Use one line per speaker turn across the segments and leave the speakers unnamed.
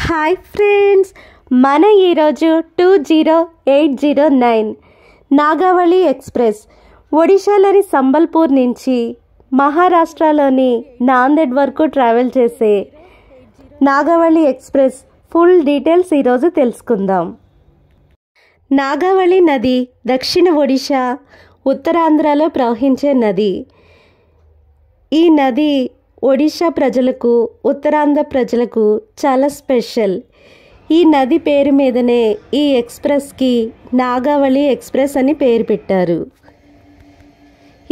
Hi friends, మన ఈరోజు 20809 Nagavali express ఒడిశాలోని సంబల్పూర్ నుంచి మహారాష్ట్రలోని నాందేడ్ వరకు ట్రావెల్ చేసే నాగావళి ఎక్స్ప్రెస్ ఫుల్ డీటెయిల్స్ ఈరోజు తెలుసుకుందాం. నాగావళి నది దక్షిణ ఒడిశా, ఉత్తరాంధ్రలో ప్రవహించే నది. ఈ నది ఒడిశా ప్రజలకు, ఉత్తరాంధ్ర ప్రజలకు చాలా స్పెషల్. ఈ నది పేరు మీదనే ఈ ఎక్స్ప్రెస్కి నాగావళి ఎక్స్ప్రెస్ అని పేరు పెట్టారు.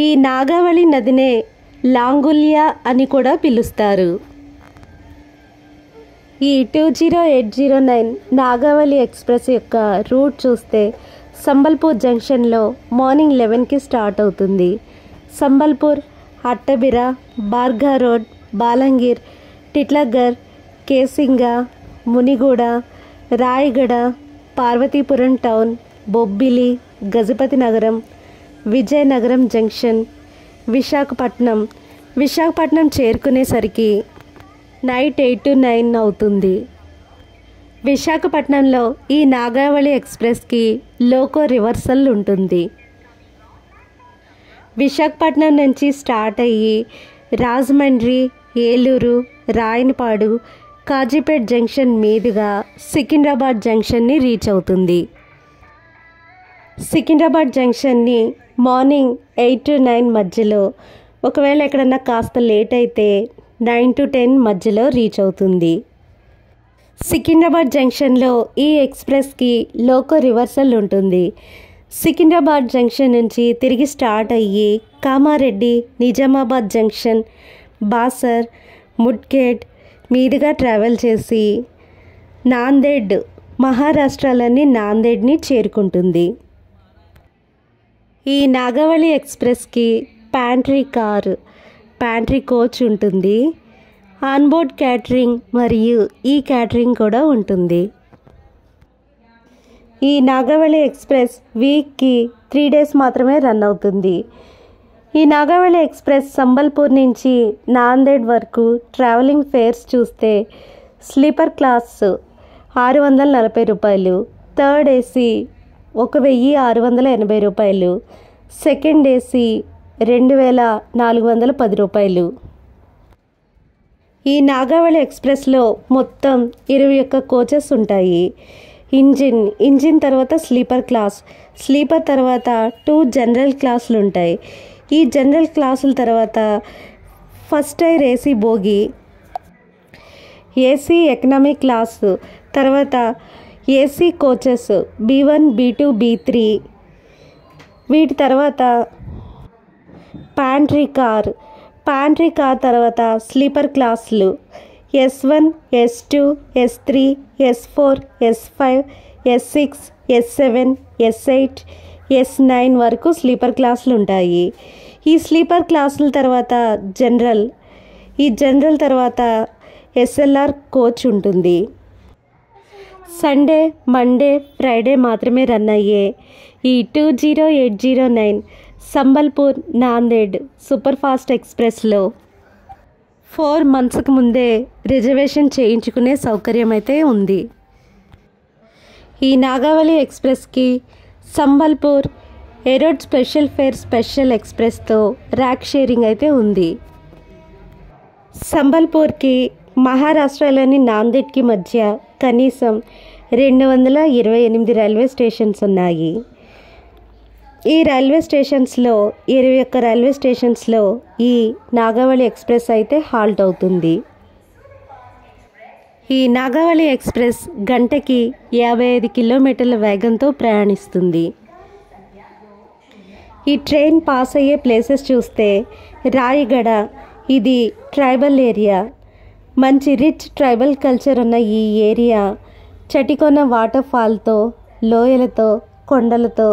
ఈ నాగావళి నదినే లాంగుల్యా అని కూడా పిలుస్తారు. ఈ 20809 నాగావళి ఎక్స్ప్రెస్ యొక్క రూట్ చూస్తే సంబల్పూర్ జంక్షన్లో మార్నింగ్ 11కి స్టార్ట్ అవుతుంది. Sambalpur, Attabira, Barga road, Balangir, Titlagarh, Kesinga, Muniguda, Rayagada, Parvathipuram town, Bobbili, Gajapathi Nagaram, Vizianagaram junction, Visakhapatnam చేరుకునేసరికి నైట్ 8 to 9 అవుతుంది. విశాఖపట్నంలో ఈ నాగావళి ఎక్స్ప్రెస్కి లోకో రివర్సల్ ఉంటుంది. విశాఖపట్నం నుంచి స్టార్ట్ అయ్యి రాజమండ్రి, ఏలూరు, రాయనపాడు, కాజీపేట్ జంక్షన్ మీదుగా సికింద్రాబాద్ జంక్షన్ని రీచ్ అవుతుంది. సికింద్రాబాద్ జంక్షన్ని మార్నింగ్ 8 to 9 మధ్యలో, ఒకవేళ ఎక్కడన్నా కాస్త లేట్ అయితే 9 to 10 మధ్యలో రీచ్ అవుతుంది. సికింద్రాబాద్ జంక్షన్లో ఈ ఎక్స్ప్రెస్కి లోకో రివర్సల్ ఉంటుంది. సికింద్రాబాద్ జంక్షన్ నుంచి తిరిగి స్టార్ట్ అయ్యి కామారెడ్డి, నిజామాబాద్ జంక్షన్, బాసర్, ముడ్గేట్ మీదుగా ట్రావెల్ చేసి నాందేడ్, మహారాష్ట్రలోని నాందేడ్ని చేరుకుంటుంది. ఈ నాగావళి ఎక్స్ప్రెస్కి ప్యాంట్రీ కోచ్ ఉంటుంది. ఆన్బోర్డ్ క్యాటరింగ్ మరియు ఈ క్యాటరింగ్ కూడా ఉంటుంది. ఈ నాగావళి ఎక్స్ప్రెస్ వీక్కి 3 days మాత్రమే రన్ అవుతుంది. ఈ నాగావళి ఎక్స్ప్రెస్ సంబల్పూర్ నుంచి నాందేడ్ వరకు ట్రావెలింగ్ ఫేర్స్ చూస్తే స్లీపర్ క్లాస్ 640 రూపాయలు, థర్డ్ ఏసీ 1680 రూపాయలు, సెకండ్ ఏసీ 2410 రూపాయలు. ఈ నాగావళి ఎక్స్ప్రెస్లో మొత్తం 21 కోచెస్ ఉంటాయి. ఇంజిన్ తర్వాత స్లీపర్ తర్వాత 2 జనరల్ క్లాసులు ఉంటాయి. ఈ జనరల్ క్లాసుల తర్వాత ఫస్ట్ టైర్ ఏసీ బోగి, ఏసీ ఎకనామీ క్లాసు, తర్వాత AC coaches B1, B2, B3. వీటి తర్వాత ప్యాంట్రీ కార్ తర్వాత స్లీపర్ క్లాసులు S1, S2, S3, S4, S5, S6, S7, S8, S9 వరకు స్లీపర్ క్లాసులు ఉంటాయి. ఈ స్లీపర్ క్లాసుల తర్వాత ఈ జనరల్ తర్వాత SLR కోచ్ ఉంటుంది. సండే, మండే, ఫ్రైడే మాత్రమే రన్ అయ్యే ఈ 20809 సంబల్పూర్ నాందేడ్ సూపర్ ఫాస్ట్ ఎక్స్ప్రెస్లో 4 monthsకి ముందే రిజర్వేషన్ చేయించుకునే సౌకర్యం అయితే ఉంది. ఈ నాగావళి ఎక్స్ప్రెస్కి Sambalpur Erode special fare special ఎక్స్ప్రెస్తో ర్యాక్ షేరింగ్ అయితే ఉంది. సంబల్పూర్కి మహారాష్ట్రలోని నాందేడ్కి మధ్య కనీసం 228 రైల్వే స్టేషన్స్ ఉన్నాయి. ఈ 21 రైల్వే స్టేషన్స్లో ఈ నాగావళి ఎక్స్ప్రెస్ అయితే హాల్ట్ అవుతుంది. ఈ నాగావళి ఎక్స్ప్రెస్ గంటకి 55 కిలోమీటర్ల వేగంతో ప్రయాణిస్తుంది. ఈ ట్రైన్ పాస్ అయ్యే ప్లేసెస్ చూస్తే రాయగడ, ఇది ట్రైబల్ ఏరియా. మంచి రిచ్ ట్రైబల్ కల్చర్ ఉన్న ఈ ఏరియా చటికొన వాటర్ ఫాల్తో, లోయలతో, కొండలతో,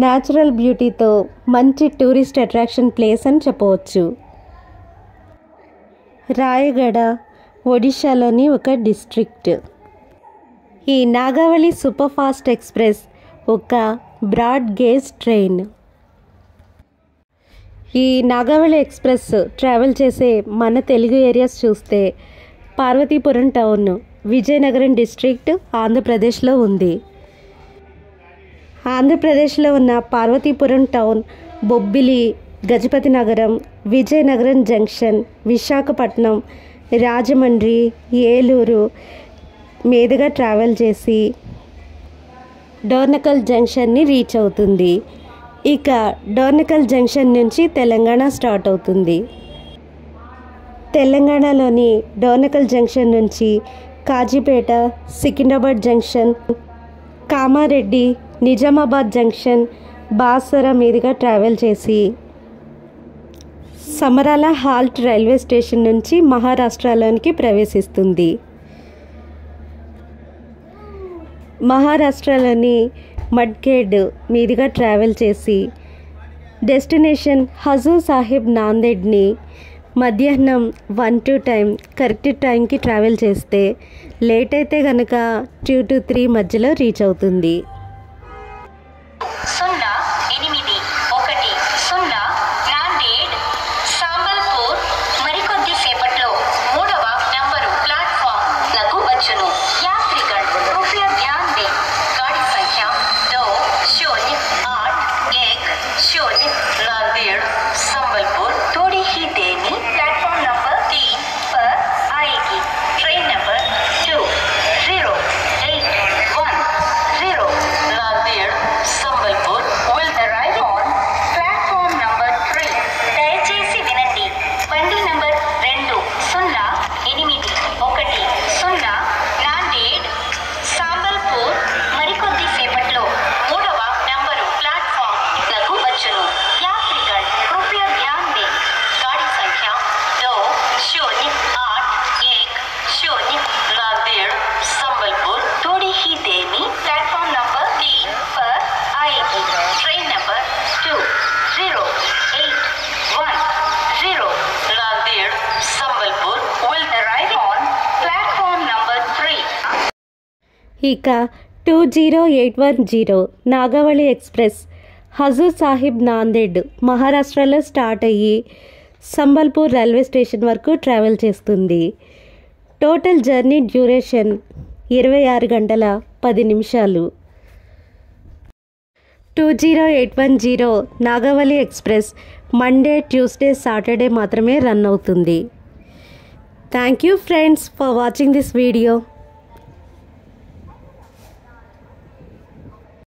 న్యాచురల్ బ్యూటీతో మంచి టూరిస్ట్ అట్రాక్షన్ ప్లేస్ అని చెప్పవచ్చు. రాయగడ ఒడిశాలోని ఒక డిస్ట్రిక్ట్. ఈ నాగావళి సూపర్ ఫాస్ట్ ఎక్స్ప్రెస్ ఒక బ్రాడ్ గేజ్ ట్రైన్. ఈ నాగావళి ఎక్స్ప్రెస్ ట్రావెల్ చేసే మన తెలుగు ఏరియాస్ చూస్తే పార్వతీపురం టౌన్, విజయనగరం డిస్ట్రిక్ట్ ఆంధ్రప్రదేశ్లో ఉంది. ఆంధ్రప్రదేశ్లో ఉన్న పార్వతీపురం టౌన్, బొబ్బిలి, గజపతి నగరం, విజయనగరం జంక్షన్, విశాఖపట్నం, రాజమండ్రి, ఏలూరు మీదుగా ట్రావెల్ చేసి డోర్నకల్ జంక్షన్ని రీచ్ అవుతుంది. ఇక డోర్నకల్ జంక్షన్ నుంచి తెలంగాణ స్టార్ట్ అవుతుంది. తెలంగాణలోని డోర్నకల్ జంక్షన్ నుంచి కాజీపేట, సికింద్రాబాద్ జంక్షన్, కామారెడ్డి, నిజామాబాద్ జంక్షన్, బాసర మీదుగా ట్రావెల్ చేసి సమరాల హాల్ట్ రైల్వే స్టేషన్ నుంచి మహారాష్ట్రలోనికి ప్రవేశిస్తుంది. మహారాష్ట్రలోని మడ్కేడ్ మీదుగా ట్రావెల్ చేసి డెస్టినేషన్ హజూర్ సాహిబ్ నాందేడ్ని మధ్యాహ్నం 1 to టైం కరెక్ట్ టైంకి ట్రావెల్ చేస్తే, లేట్ అయితే కనుక 2 to 3 మధ్యలో రీచ్ అవుతుంది.
0810 నాందేడ్ సాంబల్పూర్ మరికొద్ది సేపట్లో 3వ నంబరు ప్లాట్ఫామ్ లకు వచ్చును. యాత్రిగण कृपया ध्यान दें, गाड़ी संख्या 2081 नांदेड़ संबलपुर थोड़ी ही देर में प्लेटफॉर्म नंबर 3 पर आएगी. Train number 2081 Nanded Sambalpur will arrive on platform number 3. దయచేసి వినండి, బండి నంబర్ 2081 నాందేడ్ సాంబల్పూర్ మరికొద్ది సేపట్లో 3వ నంబరు ప్లాట్ఫామ్ లకు వచ్చును. యాత్రిగण कृपया ध्यान दें, गाड़ी संख्या 2081 नांदेड़ संबलपुर थोड़ी ही देर में प्लेटफॉर्म नंबर 3 पर आएगी. Train number 2081 Nanded Sambalpur will arrive on platform number 3.
ఇక 20810 నాగావళి ఎక్స్ప్రెస్ హజూర్ సాహిబ్ నాందేడ్ మహారాష్ట్రలో స్టార్ట్ అయ్యి సంబల్పూర్ రైల్వే స్టేషన్ వరకు ట్రావెల్ చేస్తుంది. టోటల్ జర్నీ డ్యూరేషన్ 26 గంటల 10 నిమిషాలు. 20810 Nagavali express Monday, Tuesday, Saturday మాత్రమే రన్ అవుతుంది. Thank you friends for watching this video.